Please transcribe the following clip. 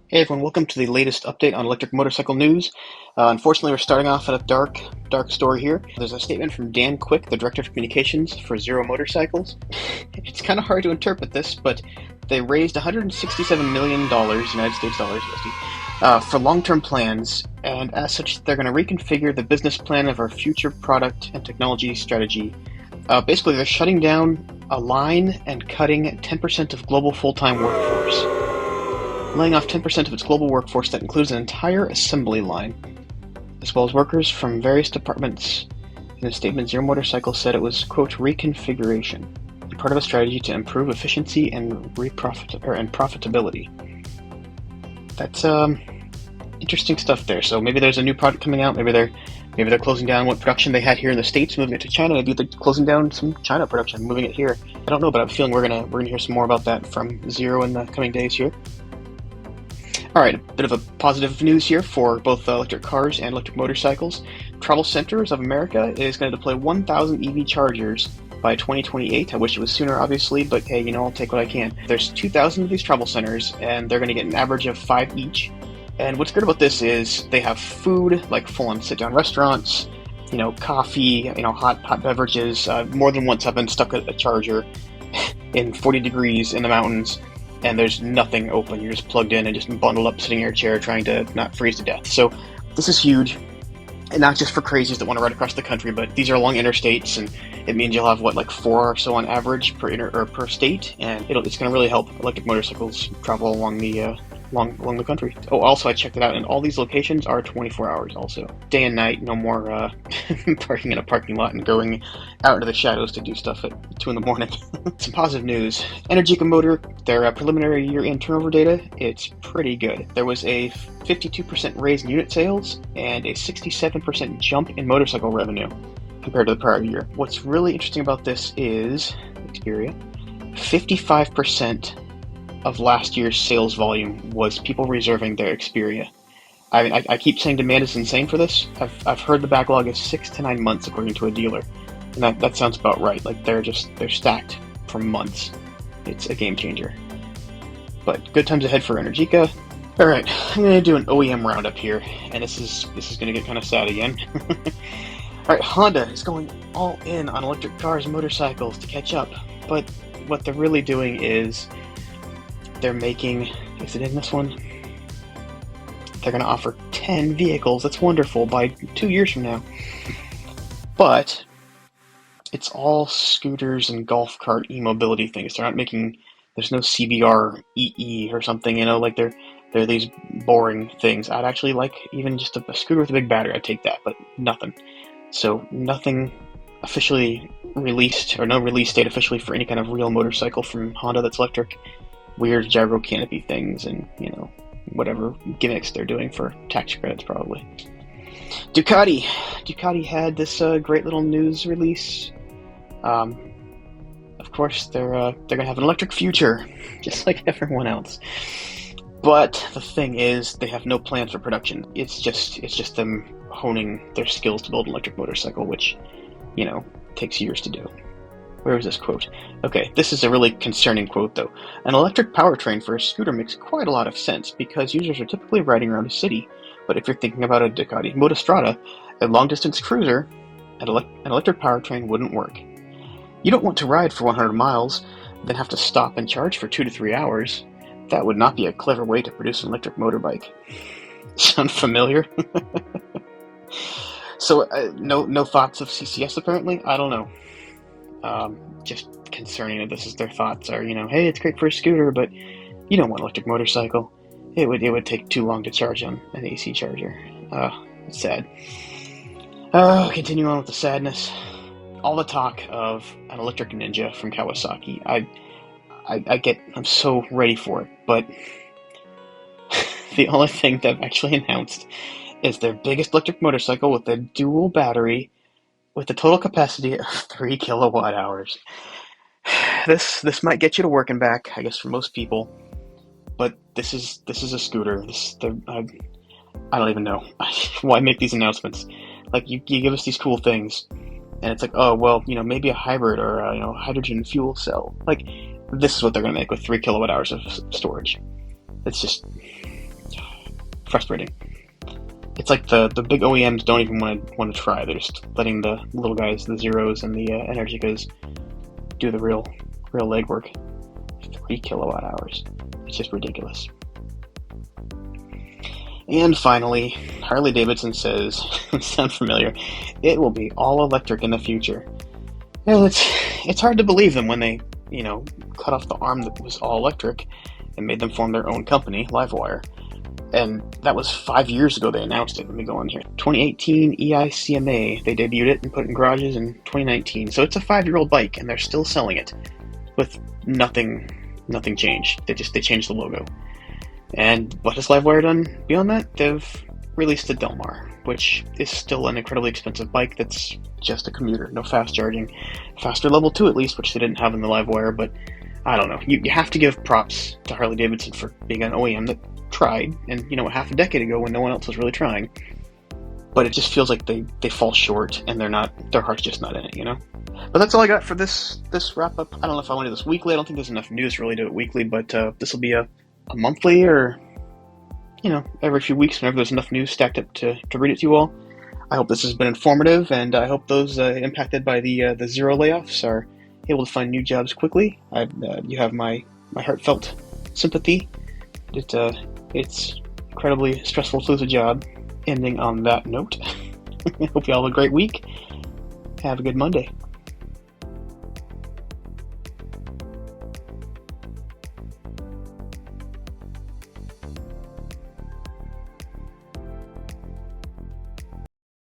Hey everyone, welcome to the latest update on electric motorcycle news. Unfortunately, we're starting off at a dark story here. There's a statement from Dan Quick, the Director of Communications for Zero Motorcycles. It's kind of hard to interpret this, but they raised $167 million, United States dollars, USD, for long-term plans, and as such, they're going to reconfigure the business plan of our future product and technology strategy. Basically, they're shutting down a line and cutting 10% of global full-time workforce, laying off 10% of its global workforce. That includes an entire assembly line, as well as workers from various departments. In a statement, Zero Motorcycle said it was, quote, reconfiguration, part of a strategy to improve efficiency and profitability. That's interesting stuff there. So maybe there's a new product coming out. Maybe they're closing down what production they had here in the States, moving it to China. Maybe they're closing down some China production, moving it here. I don't know, but I have a feeling we're gonna hear some more about that from Zero in the coming days here. Alright, a bit of a positive news here for both electric cars and electric motorcycles. Travel Centers of America is going to deploy 1,000 EV chargers by 2028. I wish it was sooner, obviously, but hey, I'll take what I can. There's 2,000 of these travel centers, and they're going to get an average of 5 each. And what's good about this is they have food, like full-on sit-down restaurants, coffee, hot beverages. More than once I've been stuck at a charger in 40 degrees in the mountains, and there's nothing open. You're just plugged in and just bundled up, sitting in your chair, trying to not freeze to death. So this is huge, and not just for crazies that want to ride across the country, but these are along interstates, and it means you'll have 4 or so on average per state, and it's going to really help electric motorcycles travel along the country. Oh, also I checked it out, and all these locations are 24 hours also. Day and night, no more parking in a parking lot and going out into the shadows to do stuff at 2 in the morning. Some positive news. Energica Motor, their preliminary year-end turnover data, it's pretty good. There was a 52% raise in unit sales and a 67% jump in motorcycle revenue compared to the prior year. What's really interesting about this is, Xperia, 55% of last year's sales volume was people reserving their Xperia. I keep saying demand is insane for this. I've heard the backlog is 6 to 9 months according to a dealer, and that sounds about right. They're stacked for months. It's a game changer. But good times ahead for Energica. All right, I'm gonna do an OEM roundup here, and this is gonna get kind of sad again. All right, Honda is going all in on electric cars and motorcycles to catch up, but what they're really doing is they're making, is it in this one? They're going to offer 10 vehicles. That's wonderful by 2 years from now. But it's all scooters and golf cart e-mobility things. They're not making, there's no CBR EE or something, they're these boring things. I'd actually like even just a scooter with a big battery. I'd take that, but nothing. So nothing officially released, or no release date officially for any kind of real motorcycle from Honda that's electric. Weird gyro canopy things and, whatever gimmicks they're doing for tax credits, probably. Ducati had this great little news release. Of course, they're gonna have an electric future, just like everyone else. But the thing is, they have no plans for production. It's just them honing their skills to build an electric motorcycle, which, takes years to do. Where is this quote? Okay, this is a really concerning quote, though. An electric powertrain for a scooter makes quite a lot of sense, because users are typically riding around a city. But if you're thinking about a Ducati Motostrada, a long-distance cruiser, an electric powertrain wouldn't work. You don't want to ride for 100 miles, then have to stop and charge for 2 to 3 hours. That would not be a clever way to produce an electric motorbike. Sound familiar? So, no thoughts of CCS, apparently? I don't know. Just concerning that this is their thoughts are, hey, it's great for a scooter, but you don't want an electric motorcycle. It would take too long to charge on an AC charger. It's sad. Continue on with the sadness. All the talk of an electric Ninja from Kawasaki. I'm so ready for it, but the only thing they've actually announced is their biggest electric motorcycle with a dual battery with a total capacity of 3 kilowatt hours. This might get you to work and back, I guess, for most people. But this is a scooter. I don't even know why make these announcements. You give us these cool things, and it's like, oh well, maybe a hybrid or a hydrogen fuel cell. This is what they're gonna make with 3 kilowatt hours of storage. It's just frustrating. It's like the big OEMs don't even want to try. They're just letting the little guys, the Zeros and the Energicas, do the real legwork. 3 kilowatt hours. It's just ridiculous. And finally, Harley Davidson says, sound familiar, it will be all electric in the future. And it's hard to believe them when they, cut off the arm that was all electric and made them form their own company, Livewire. And that was 5 years ago they announced it. Let me go on here. 2018 EICMA, they debuted it and put it in garages in 2019. So it's a 5-year-old bike and they're still selling it with nothing changed. They changed the logo. And what has Livewire done beyond that? They've released the Del Mar, which is still an incredibly expensive bike that's just a commuter, no fast charging. Faster level 2 at least, which they didn't have in the Livewire, but I don't know. You have to give props to Harley Davidson for being an OEM that tried, and half a decade ago when no one else was really trying. But it just feels like they fall short and their heart's just not in it, But that's all I got for this wrap up. I don't know if I want to do this weekly. I don't think there's enough news to really do it weekly, but this will be a monthly or, every few weeks whenever there's enough news stacked up to read it to you all. I hope this has been informative, and I hope those impacted by the Zero layoffs are able to find new jobs quickly. You have my heartfelt sympathy. It's incredibly stressful to lose a job. Ending on that note, I hope you all have a great week. Have a good Monday.